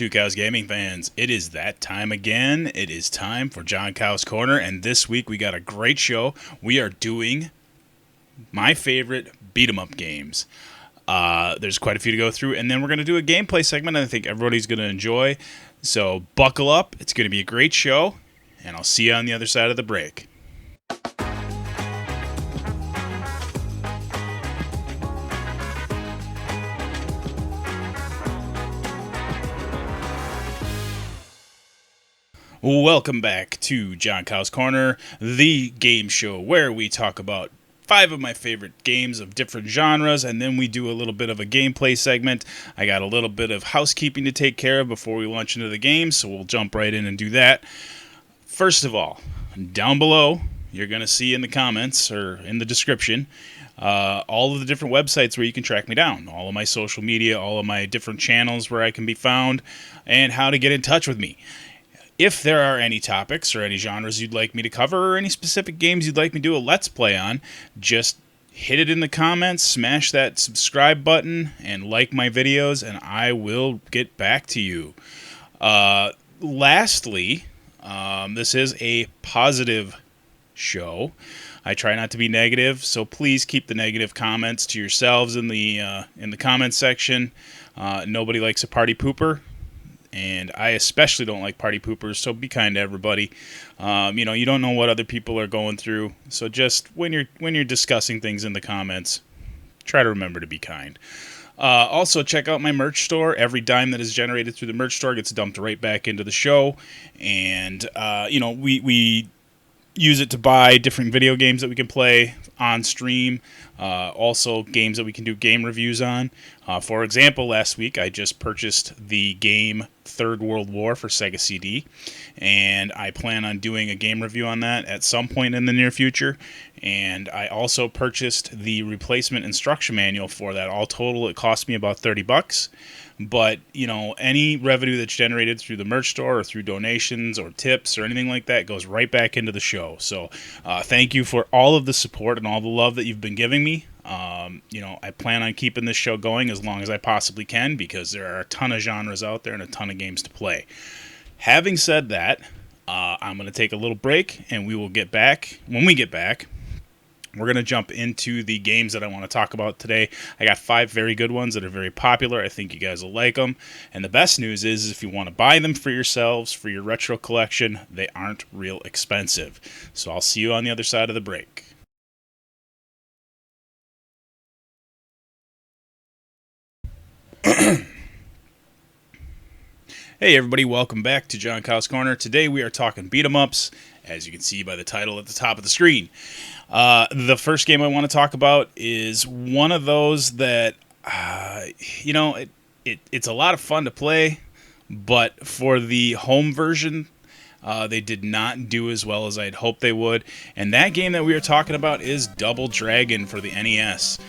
TwoCowsGaming fans, it is that time again. It is time for John Cow's Corner, and this week we got a great show. We are doing my favorite beat-em-up games. There's quite a few to go through, and then we're going to do a gameplay segment I think everybody's going to enjoy. So buckle up. It's going to be a great show, and I'll see you on the other side of the break. Welcome back to John Cow's Corner, the game show where we talk about 5 of my favorite games of different genres, and then we do a little bit of a gameplay segment. I got a little bit of housekeeping to take care of before we launch into the game, so we'll jump right in and do that. First of all, down below, you're going to see in the comments, or in the description, all of the different websites where you can track me down, all of my social media, all of my different channels where I can be found, and how to get in touch with me. If there are any topics or any genres you'd like me to cover or any specific games you'd like me to do a Let's Play on, just hit it in the comments, smash that subscribe button, and like my videos, and I will get back to you. Lastly, this is a positive show. I try not to be negative, so please keep the negative comments to yourselves in the comments section. Nobody likes a party pooper. And I especially don't like party poopers, so be kind to everybody. You don't know what other people are going through, so just when you're discussing things in the comments, try to remember to be kind. Also, check out my merch store. Every dime that is generated through the merch store gets dumped right back into the show, and we use it to buy different video games that we can play on stream. Also, games that we can do game reviews on. For example, last week I just purchased the game Third World War for Sega CD, and I plan on doing a game review on that at some point in the near future. And I also purchased the replacement instruction manual for that. All total, it cost me about $30. But, any revenue that's generated through the merch store or through donations or tips or anything like that goes right back into the show. So thank you for all of the support and all the love that you've been giving me. I plan on keeping this show going as long as I possibly can because there are a ton of genres out there and a ton of games to play. Having said that, I'm going to take a little break, and we will get back. When we get back, we're going to jump into the games that I want to talk about today. I got 5 very good ones that are very popular. I think you guys will like them. And the best news is if you want to buy them for yourselves, for your retro collection, they aren't real expensive. So I'll see you on the other side of the break. Hey everybody, welcome back to John Cow's Corner. Today we are talking beat-em-ups, as you can see by the title at the top of the screen. The first game I want to talk about is one of those that, it's a lot of fun to play, but for the home version, they did not do as well as I'd hoped they would. And that game that we are talking about is Double Dragon for the NES.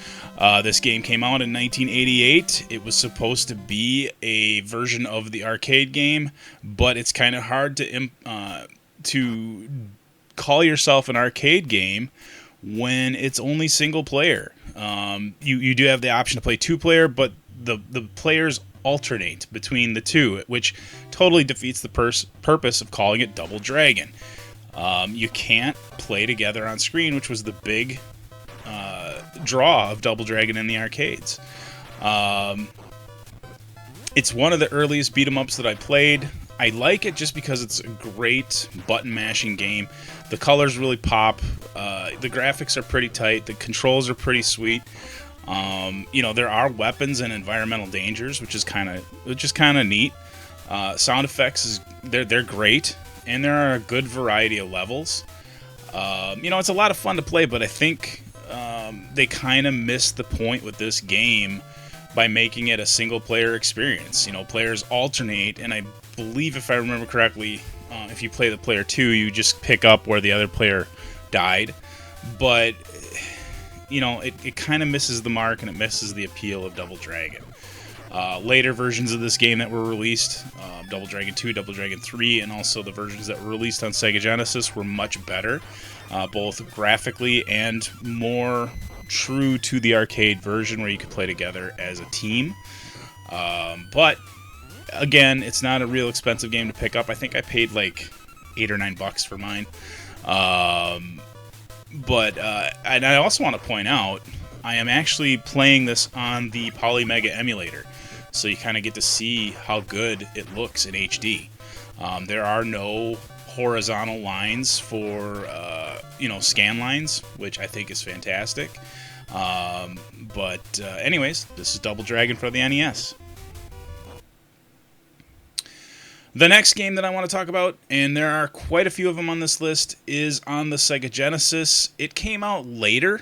This game came out in 1988. It was supposed to be a version of the arcade game, but it's kind of hard to call yourself an arcade game when it's only single player. You do have the option to play 2-player, but the players alternate between the two, which totally defeats the purpose of calling it Double Dragon. You can't play together on screen, which was the big draw of Double Dragon in the arcades. It's one of the earliest beat-em-ups that I played. I like it just because it's a great button-mashing game. The colors really pop. The graphics are pretty tight. The controls are pretty sweet. There are weapons and environmental dangers, which is kind of neat. Sound effects they're great, and there are a good variety of levels. It's a lot of fun to play, but I think they kind of missed the point with this game by making it a single-player experience. Players alternate, and I believe, if I remember correctly, if you play the player 2, you just pick up where the other player died. But, it kind of misses the mark, and it misses the appeal of Double Dragon. Later versions of this game that were released, Double Dragon 2, Double Dragon 3, and also the versions that were released on Sega Genesis were much better, both graphically and more true to the arcade version where you could play together as a team. But again, it's not a real expensive game to pick up. I think I paid like $8 or $9 for mine. And I also want to point out, I am actually playing this on the Polymega emulator, so you kind of get to see how good it looks in HD. There are no horizontal lines for scan lines, which I think is fantastic. Anyways, this is Double Dragon for the NES. The next game that I want to talk about, and there are quite a few of them on this list, is on the Sega Genesis. It came out later,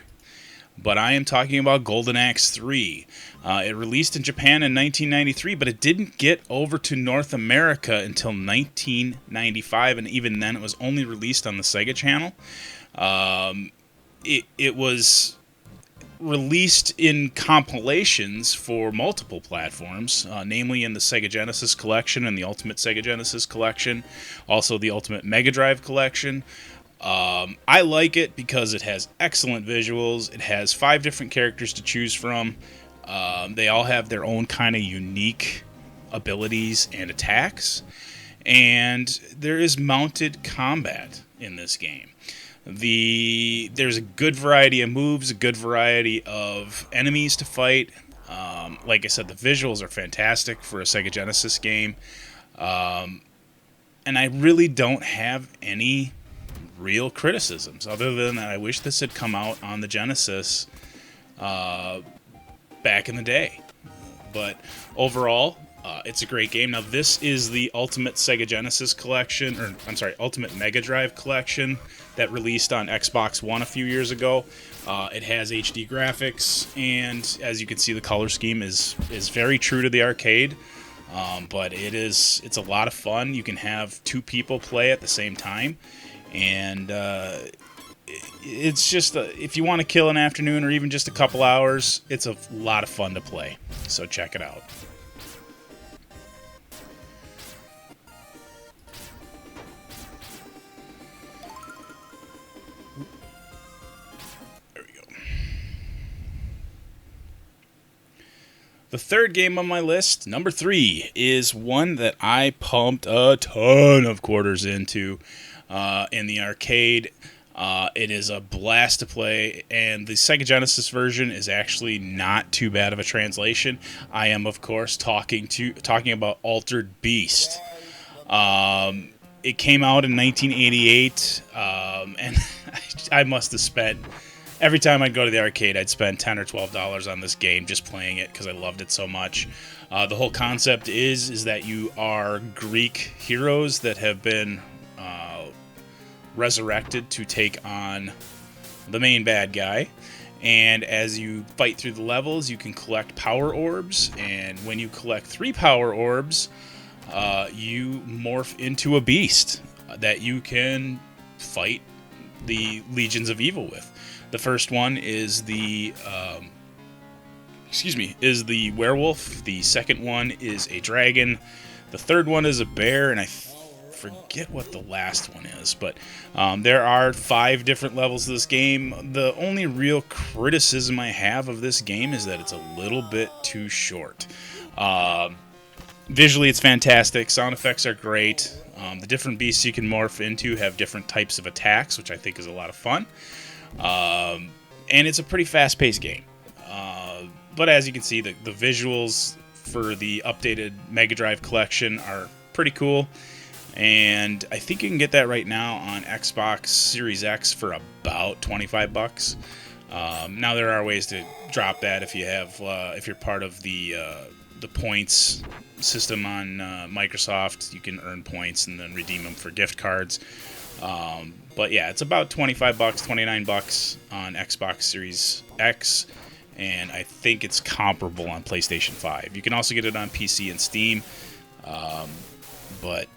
but I am talking about Golden Axe 3. It released in Japan in 1993, but it didn't get over to North America until 1995, and even then it was only released on the Sega Channel. It was released in compilations for multiple platforms, namely in the Sega Genesis Collection and the Ultimate Sega Genesis Collection, also the Ultimate Mega Drive Collection. I like it because it has excellent visuals. It has 5 different characters to choose from. They all have their own kind of unique abilities and attacks, and there is mounted combat in this game. There's a good variety of moves, a good variety of enemies to fight. Like I said, the visuals are fantastic for a Sega Genesis game. And I really don't have any real criticisms, other than that I wish this had come out on the Genesis back in the day. But overall, it's a great game. Now, this is the Ultimate Sega Genesis Collection, or I'm sorry, Ultimate Mega Drive Collection that released on Xbox One a few years ago. It has HD graphics, and as you can see, the color scheme is very true to the arcade. But it's a lot of fun. You can have 2 people play at the same time, and it's just if you want to kill an afternoon or even just a couple hours, it's a lot of fun to play. So check it out. The third game on my list, number 3, is one that I pumped a ton of quarters into in the arcade. It is a blast to play, and the Sega Genesis version is actually not too bad of a translation. I am, of course, talking about Altered Beast. It came out in 1988, and I must have spent... Every time I'd go to the arcade, I'd spend $10 or $12 on this game just playing it because I loved it so much. The whole concept is that you are Greek heroes that have been resurrected to take on the main bad guy. And as you fight through the levels, you can collect power orbs. And when you collect 3 power orbs, you morph into a beast that you can fight the legions of evil with. The first one is the werewolf. The second one is a dragon. The third one is a bear, and I forget what the last one is. But there are 5 different levels of this game. The only real criticism I have of this game is that it's a little bit too short. Visually, it's fantastic. Sound effects are great. The different beasts you can morph into have different types of attacks, which I think is a lot of fun. And it's a pretty fast-paced game. But as you can see, the visuals for the updated Mega Drive collection are pretty cool. And I think you can get that right now on Xbox Series X for about $25. Now there are ways to drop that if you're part of the points system on Microsoft. You can earn points and then redeem them for gift cards. But yeah, it's about $25, $29 on Xbox Series X, and I think it's comparable on PlayStation 5. You can also get it on PC and Steam, but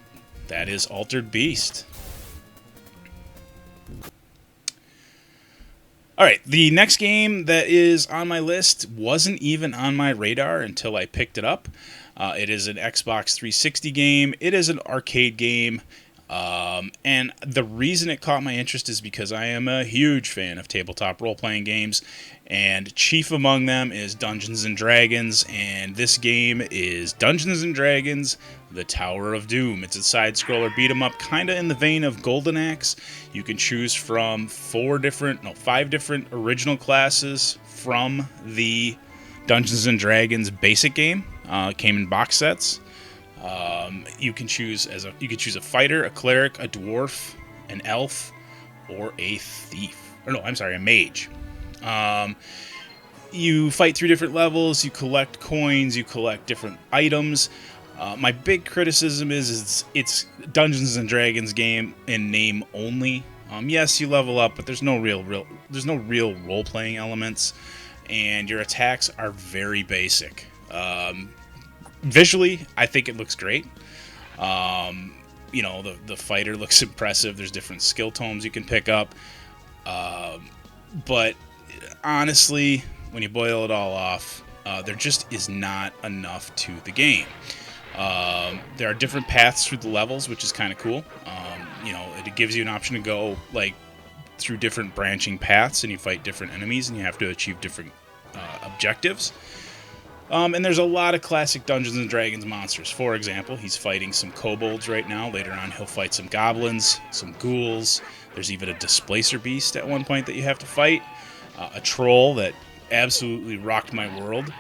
that is Altered Beast. Alright, the next game that is on my list wasn't even on my radar until I picked it up. It is an Xbox 360 game. It is an arcade game. And the reason it caught my interest is because I am a huge fan of tabletop role-playing games, and chief among them is Dungeons and Dragons, and this game is Dungeons and Dragons: The Tower of Doom. It's a side-scroller beat-em-up, kind of in the vein of Golden Axe. You can choose from 5 different original classes from the Dungeons and Dragons basic game. It came in box sets. You can choose a fighter, a cleric, a dwarf, an elf, or a thief. A mage. You fight through different levels. You collect coins. You collect different items. My big criticism is it's Dungeons and Dragons game in name only. Yes, you level up, but there's no real role playing elements, and your attacks are very basic. Visually, I think it looks great. The fighter looks impressive. There's different skill tomes you can pick up. But honestly, when you boil it all off, there just is not enough to the game. There are different paths through the levels, which is kind of cool. It gives you an option to go through different branching paths, and you fight different enemies, and you have to achieve different objectives. And there's a lot of classic Dungeons and Dragons monsters. For example, he's fighting some kobolds right now. Later on, he'll fight some goblins, some ghouls. There's even a displacer beast at one point that you have to fight. A troll that absolutely rocked my world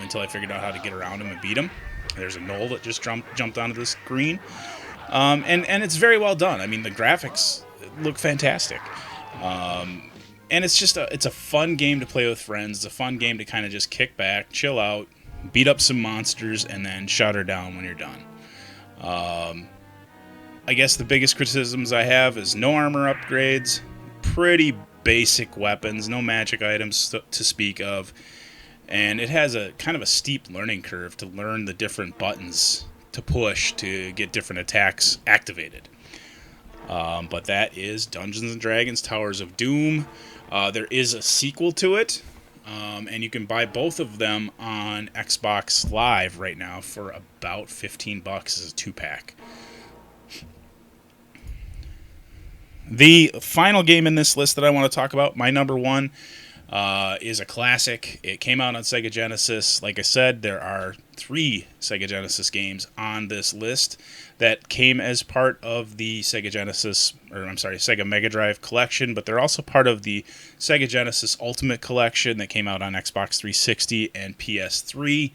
until I figured out how to get around him and beat him. There's a gnoll that just jumped onto the screen. And it's very well done. I mean, the graphics look fantastic. And it's a fun game to play with friends. It's a fun game to kind of just kick back, chill out, beat up some monsters, and then shut her down when you're done. I guess the biggest criticisms I have is no armor upgrades, pretty basic weapons, no magic items to speak of, and it has a kind of a steep learning curve to learn the different buttons to push to get different attacks activated. But that is Dungeons & Dragons Towers of Doom. There is a sequel to it, and you can buy both of them on Xbox Live right now for about $15 as a 2-pack. The final game in this list that I want to talk about, my number one, is a classic. It came out on Sega Genesis. Like I said, there are 3 Sega Genesis games on this list that came as part of the Sega Mega Drive collection, but they're also part of the Sega Genesis Ultimate Collection that came out on Xbox 360 and PS3.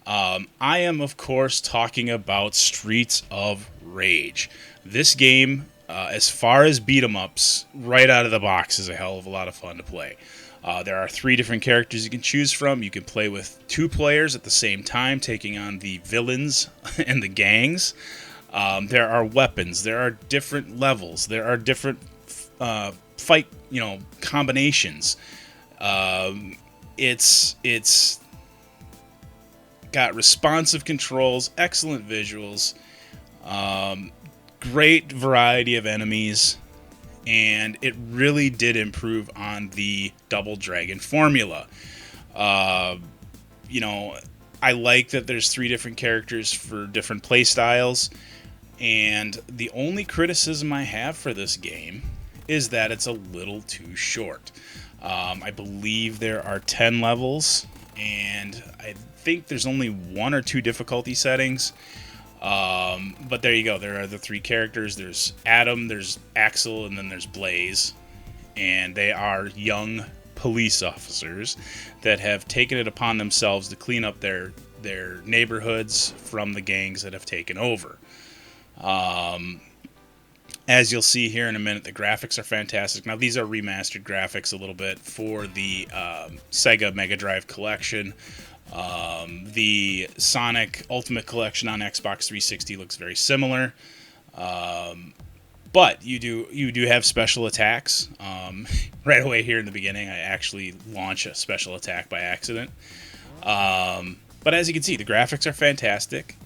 I am, of course, talking about Streets of Rage. This game, as far as beat-em-ups, right out of the box is a hell of a lot of fun to play. There are 3 different characters you can choose from. You can play with 2 players at the same time, taking on the villains and the gangs. There are weapons. There are different levels. There are different fight, combinations. It's got responsive controls, excellent visuals, great variety of enemies, and it really did improve on the Double Dragon formula. I like that there's 3 different characters for different play styles, and the only criticism I have for this game is that it's a little too short. I believe there are 10 levels, and I think there's only 1 or 2 difficulty settings. But there you go. There are the 3 characters. There's Adam, there's Axel, and then there's Blaze. And they are young police officers that have taken it upon themselves to clean up their neighborhoods from the gangs that have taken over. As you'll see here in a minute, the graphics are fantastic. Now, these are remastered graphics a little bit for the Sega Mega Drive collection. The Sonic Ultimate Collection on Xbox 360 looks very similar. But you do have special attacks. Right away here in the beginning, I actually launch a special attack by accident. But as you can see, the graphics are fantastic.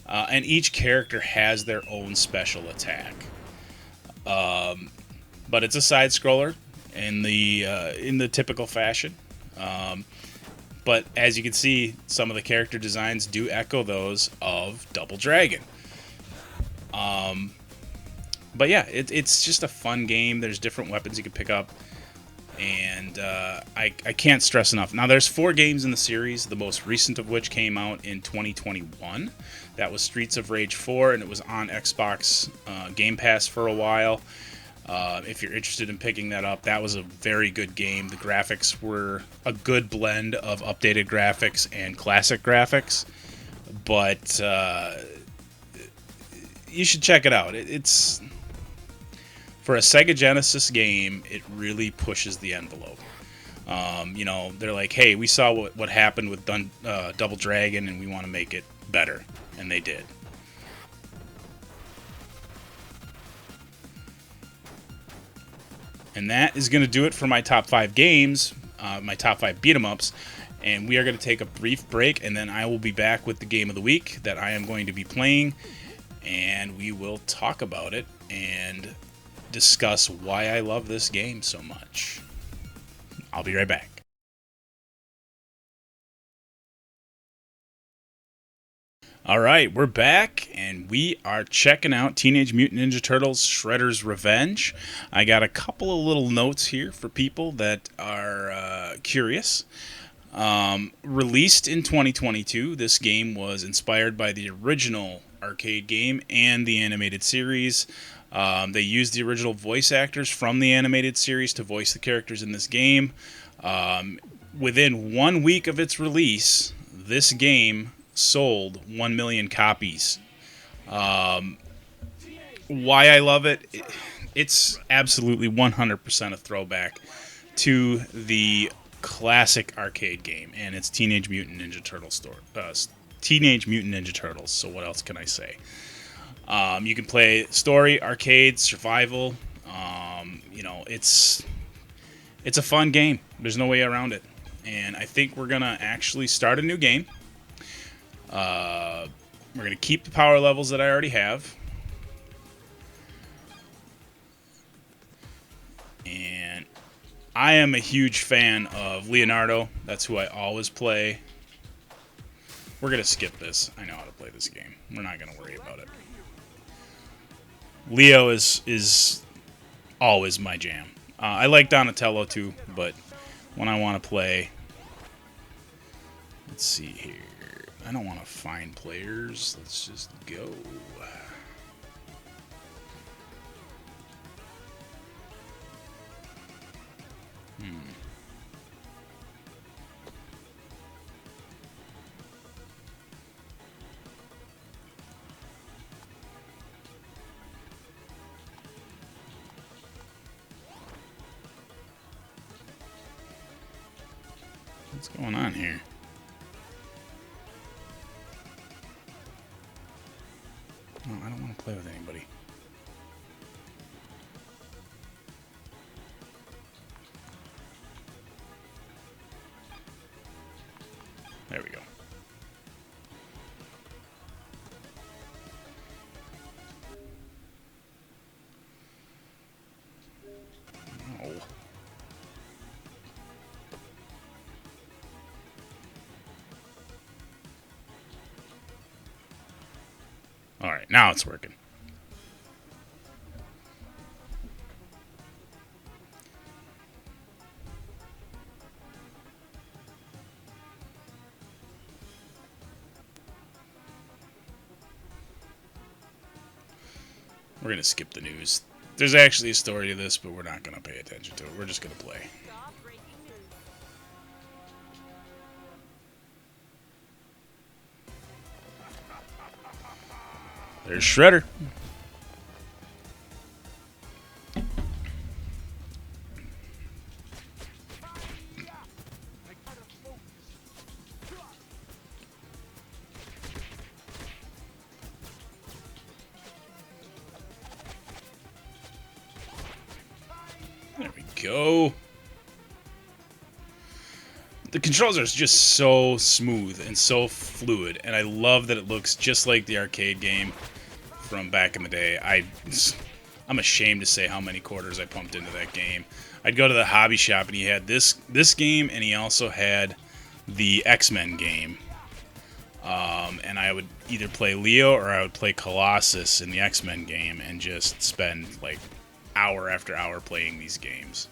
And each character has their own special attack. But it's a side scroller in the typical fashion. But as you can see, some of the character designs do echo those of Double Dragon. But yeah, it's just a fun game. There's different weapons you can pick up, and I can't stress enough. Now, there's 4 games in the series, the most recent of which came out in 2021. That was Streets of Rage 4, and it was on Xbox Game Pass for a while. If you're interested in picking that up, that was a very good game. The graphics were a good blend of updated graphics and classic graphics, but you should check it out. It's for a Sega Genesis game, it really pushes the envelope. You know, they're like, hey, we saw what happened with Double Dragon, and we want to make it better, and they did. And that is going to do it for my top 5 games, my top 5 beat-em-ups. And we are going to take a brief break, and then I will be back with the game of the week that I am going to be playing. And we will talk about it and discuss why I love this game so much. I'll be right back. Alright, we're back, and we are checking out Teenage Mutant Ninja Turtles Shredder's Revenge. I got a couple of little notes here for people that are curious. Released in 2022, this game was inspired by the original arcade game and the animated series. They used the original voice actors from the animated series to voice the characters in this game. Within 1 week of its release, this game sold 1 million copies. Why I love it, it's absolutely 100% a throwback to the classic arcade game, and it's Teenage Mutant Ninja Turtles. Teenage Mutant Ninja Turtles. So what else can I say? You can play story, arcade, survival. You know, it's a fun game. There's no way around it. And I think we're gonna actually start a new game. We're going to keep the power levels that I already have. And I am a huge fan of Leonardo. That's who I always play. We're going to skip this. I know how to play this game. We're not going to worry about it. Leo is always my jam. I like Donatello too, but when I want to play... Let's see here. I don't want to find players. Let's just go. What's going on here? No, I don't want to play with anybody. There we go. Oh. All right, now it's working. We're going to skip the news. There's actually a story to this, but we're not going to pay attention to it. We're just going to play. There's Shredder. There we go. The controls are just so smooth and so fluid, and I love that it looks just like the arcade game from back in the day. I'm ashamed to say how many quarters I pumped into that game. I'd go to the hobby shop, and he had this game, and he also had the X-Men game. And I would either play Leo or I would play Colossus in the X-Men game and just spend like hour after hour playing these games.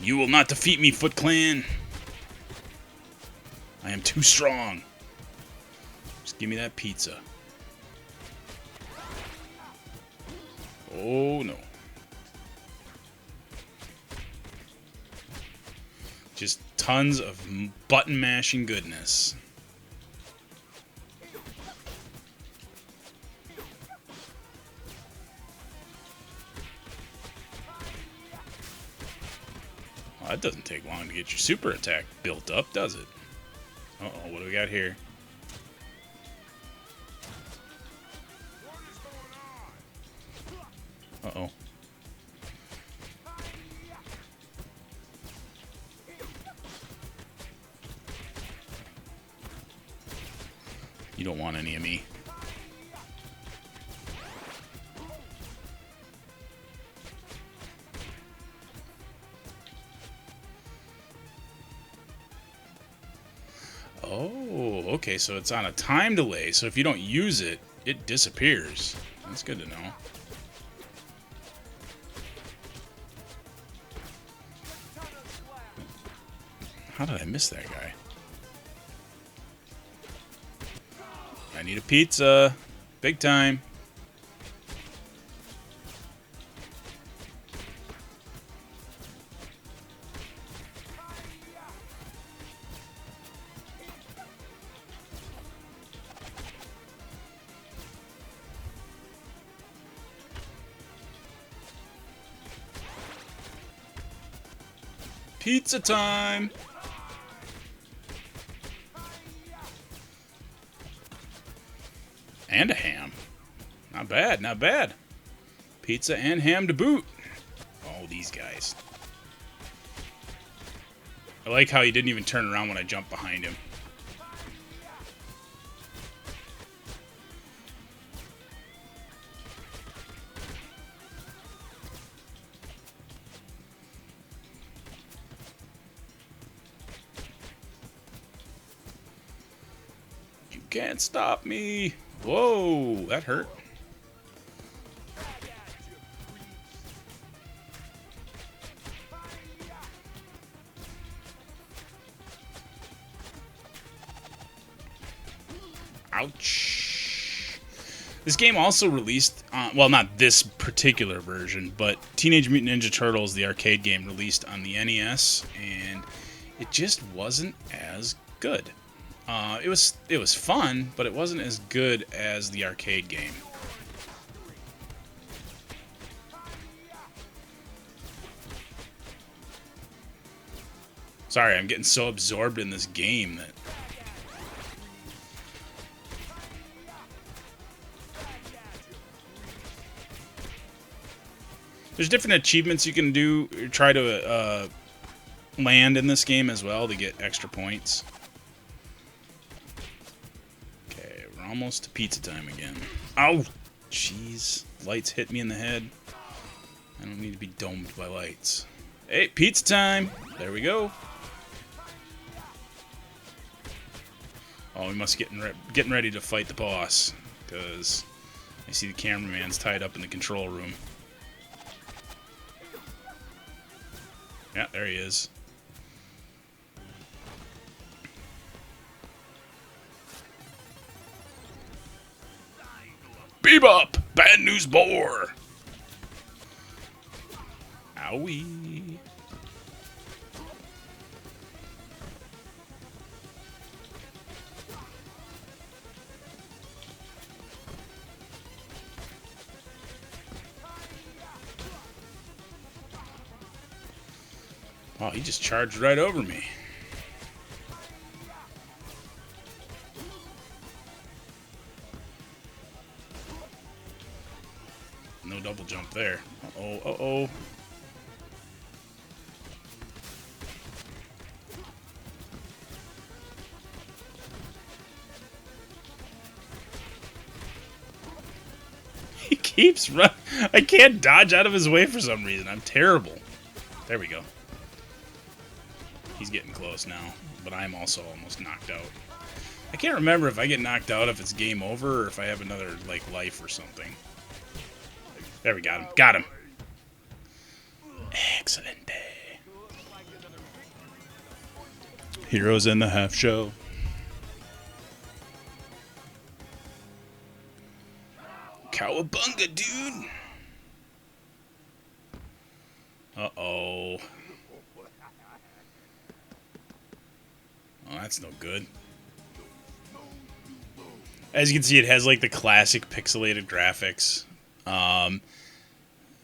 You will not defeat me, Foot Clan. I am too strong. Just give me that pizza. Oh no. Just tons of button mashing goodness. Well, that doesn't take long to get your super attack built up, does it? Uh-oh, what do we got here? Uh-oh. You don't want any of me. Oh, okay, so it's on a time delay, so if you don't use it, it disappears. That's good to know. How did I miss that guy? I need a pizza. Big time. Pizza time! And a ham. Not bad, not bad. Pizza and ham to boot. Oh, these guys. I like how he didn't even turn around when I jumped behind him. You can't stop me. Whoa, that hurt. Ouch. This game also released, well, not this particular version, but Teenage Mutant Ninja Turtles, the arcade game, released on the NES, and it just wasn't as good. It was fun, but it wasn't as good as the arcade game. Sorry, I'm getting so absorbed in this game that... There's different achievements you can do, try to land in this game as well to get extra points. Okay, we're almost to pizza time again. Ow! Jeez, lights hit me in the head. I don't need to be domed by lights. Hey, pizza time! There we go. Oh, we must getting ready to fight the boss, because I see the cameraman's tied up in the control room. Yeah, there he is. Bebop! Bad news boar! Owie. Oh, he just charged right over me. No double jump there. Uh-oh, uh-oh. He keeps running. I can't dodge out of his way for some reason. I'm terrible. There we go. He's getting close now, but I'm also almost knocked out. I can't remember if I get knocked out if it's game over or if I have another, like, life or something. There, we got him. Got him. Excellent day. Heroes in the half show. Cowabunga, dude. Uh-oh. Oh, that's no good. As you can see, it has like the classic pixelated graphics.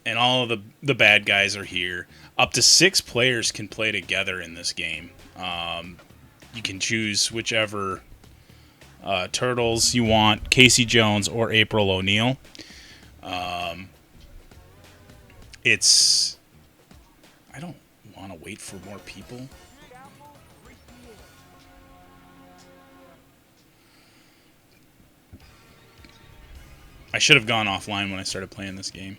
And all of the bad guys are here. Up to 6 players can play together in this game. You can choose whichever turtles you want, Casey Jones or April O'Neil. I don't want to wait for more people. I should have gone offline when I started playing this game.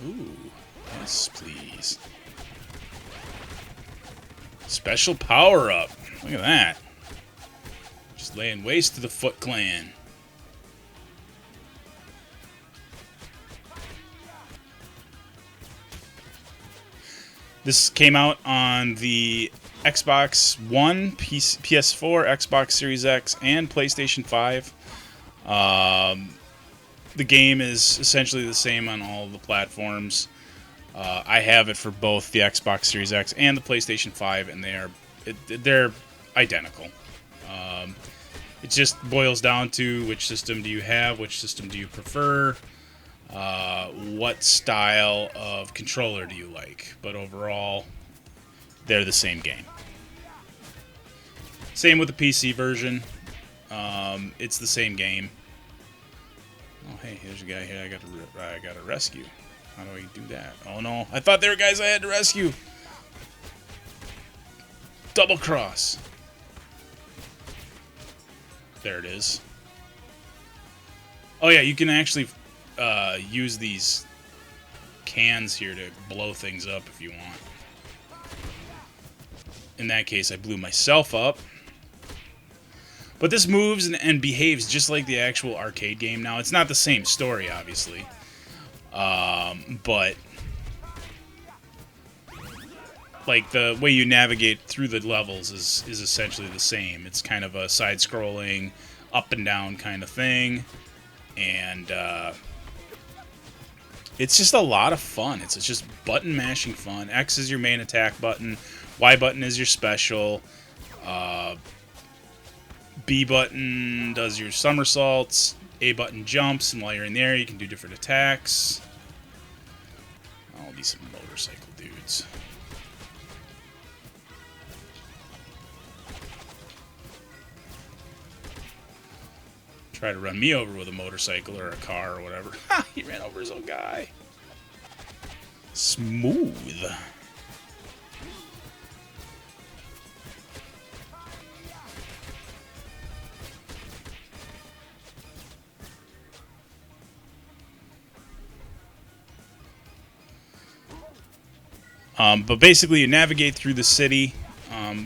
Ooh, yes, please. Special power-up. Look at that. Just laying waste to the Foot Clan. This came out on the Xbox One, PS4, Xbox Series X, and PlayStation 5. The game is essentially the same on all of the platforms. I have it for both the Xbox Series X and the PlayStation 5, and they're identical. It just boils down to which system do you have, which system do you prefer, what style of controller do you like. But overall, they're the same game. Same with the PC version. It's the same game. Oh, hey, here's a guy here I got to rescue. How do I do that? Oh, no. I thought there were guys I had to rescue. Double cross. There it is. Oh, yeah, you can actually use these cans here to blow things up if you want. In that case, I blew myself up. But this moves and behaves just like the actual arcade game. Now, it's not the same story, obviously. But like the way you navigate through the levels is essentially the same. It's kind of a side-scrolling, up and down kind of thing. And it's just a lot of fun. It's just button-mashing fun. X is your main attack button. Y button is your special. B button does your somersaults. A button jumps, and while you're in there, you can do different attacks. All these motorcycle dudes. Try to run me over with a motorcycle or a car or whatever. Ha! He ran over his own guy. Smooth. But basically, you navigate through the city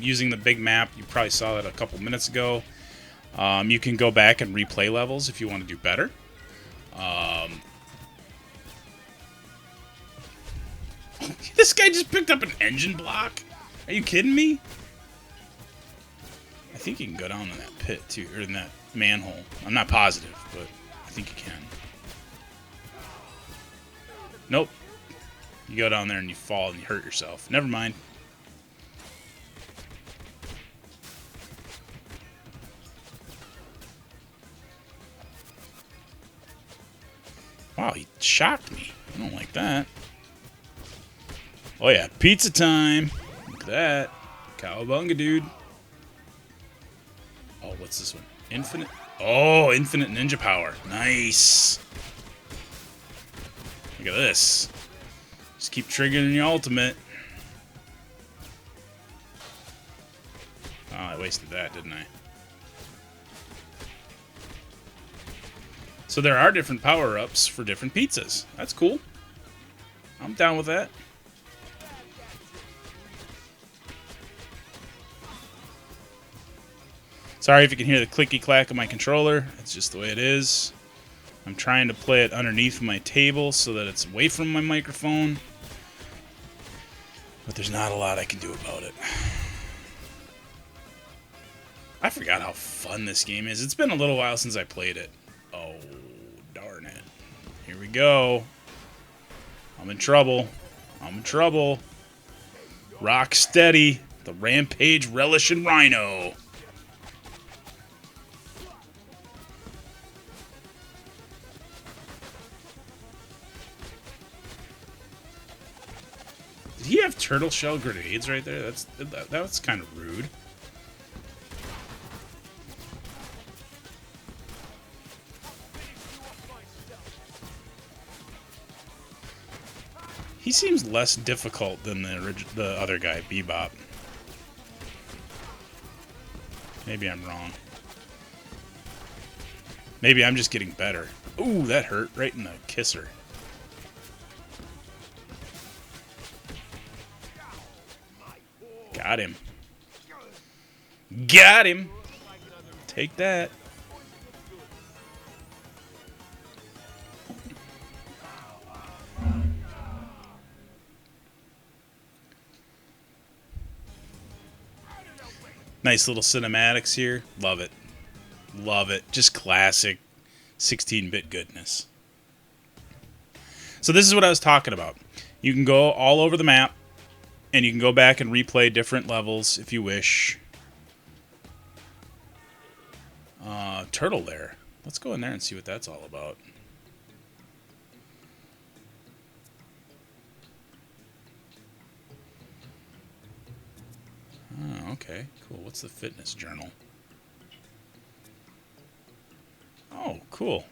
using the big map. You probably saw that a couple minutes ago. You can go back and replay levels if you want to do better. This guy just picked up an engine block? Are you kidding me? I think you can go down in that pit, too, or in that manhole. I'm not positive, but I think you can. Nope. You go down there and you fall and you hurt yourself. Never mind. Wow, he shocked me. I don't like that. Oh yeah, pizza time. Look at that. Cowabunga, dude. Oh, what's this one? Infinite? Oh, infinite ninja power. Nice. Look at this. Just keep triggering your ultimate. Oh, I wasted that, didn't I? So there are different power-ups for different pizzas. That's cool. I'm down with that. Sorry if you can hear the clicky-clack of my controller. It's just the way it is. I'm trying to play it underneath my table so that it's away from my microphone. But there's not a lot I can do about it. I forgot how fun this game is. It's been a little while since I played it. Oh, darn it. Here we go. I'm in trouble. I'm in trouble. Rock steady. The Rampage Relish and Rhino. Did he have turtle shell grenades right there? That's kind of rude. He seems less difficult than the other guy, Bebop. Maybe I'm wrong. Maybe I'm just getting better. Ooh, that hurt right in the kisser. Got him. Got him. Take that. Nice little cinematics here. Love it. Love it. Just classic 16-bit goodness. So this is what I was talking about. You can go all over the map, and you can go back and replay different levels if you wish. Turtle there. Let's go in there and see what that's all about. Oh, okay. Cool. What's the fitness journal? Oh, cool.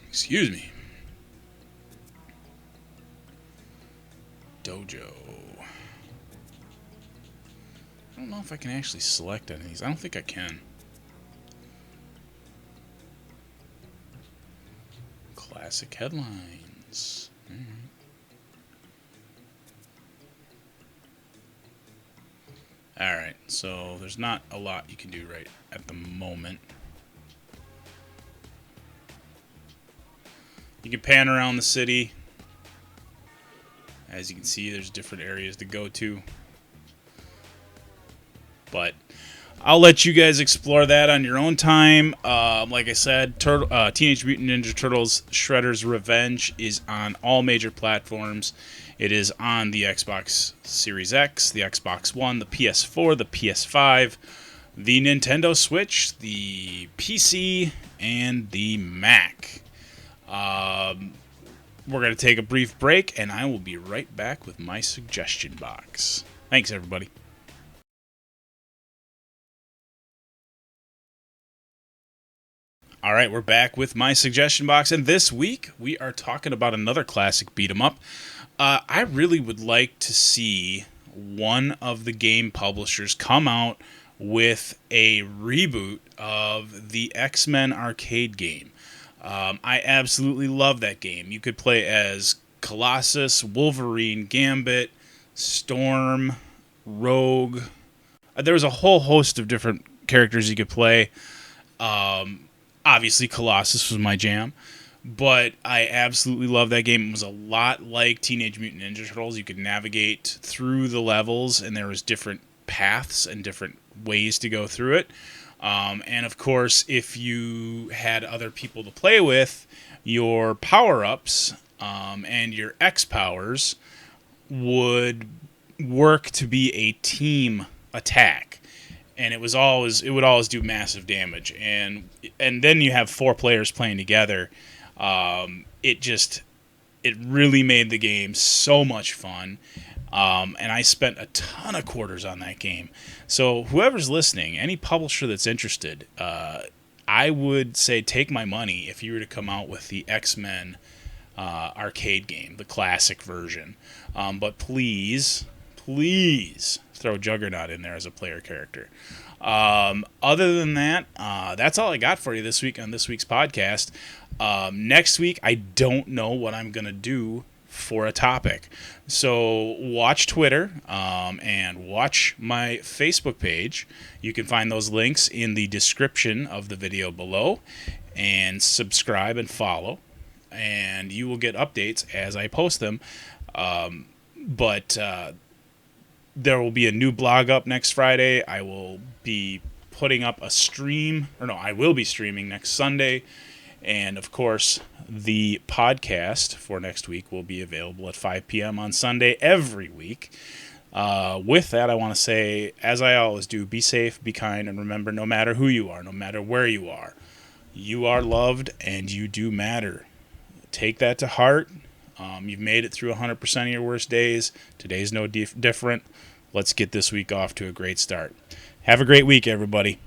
Excuse me. Dojo. I don't know if I can actually select any of these. I don't think I can. Classic headlines. Alright, so there's not a lot you can do right at the moment. You can pan around the city. As you can see, there's different areas to go to. But I'll let you guys explore that on your own time. Like I said, Teenage Mutant Ninja Turtles Shredder's Revenge is on all major platforms. It is on the Xbox Series X, the Xbox One, the PS4, the PS5, the Nintendo Switch, the PC, and the Mac. We're going to take a brief break, and I will be right back with my suggestion box. Thanks, everybody. All right, we're back with my suggestion box, and this week we are talking about another classic beat 'em up. I really would like to see one of the game publishers come out with a reboot of the X-Men arcade game. I absolutely love that game. You could play as Colossus, Wolverine, Gambit, Storm, Rogue. There was a whole host of different characters you could play. Obviously, Colossus was my jam, but I absolutely love that game. It was a lot like Teenage Mutant Ninja Turtles. You could navigate through the levels, and there was different paths and different ways to go through it. And of course, if you had other people to play with, your power-ups and your X powers would work to be a team attack. And it would always do massive damage, and then you have 4 players playing together. It it really made the game so much fun. And I spent a ton of quarters on that game. So whoever's listening, any publisher that's interested, I would say take my money if you were to come out with the X-Men arcade game, the classic version. But please throw Juggernaut in there as a player character. Other than that, that's all I got for you this week on this week's podcast. Next week, I don't know what I'm going to do for a topic. So watch Twitter and watch my Facebook page. You can find those links in the description of the video below. And subscribe and follow. And you will get updates as I post them. But there will be a new blog up next Friday. I will be putting up a stream. I will be streaming next Sunday. And, of course, the podcast for next week will be available at 5 p.m. on Sunday every week. With that, I want to say, as I always do, be safe, be kind, and remember, no matter who you are, no matter where you are loved and you do matter. Take that to heart. You've made it through 100% of your worst days. Today's no different. Let's get this week off to a great start. Have a great week, everybody.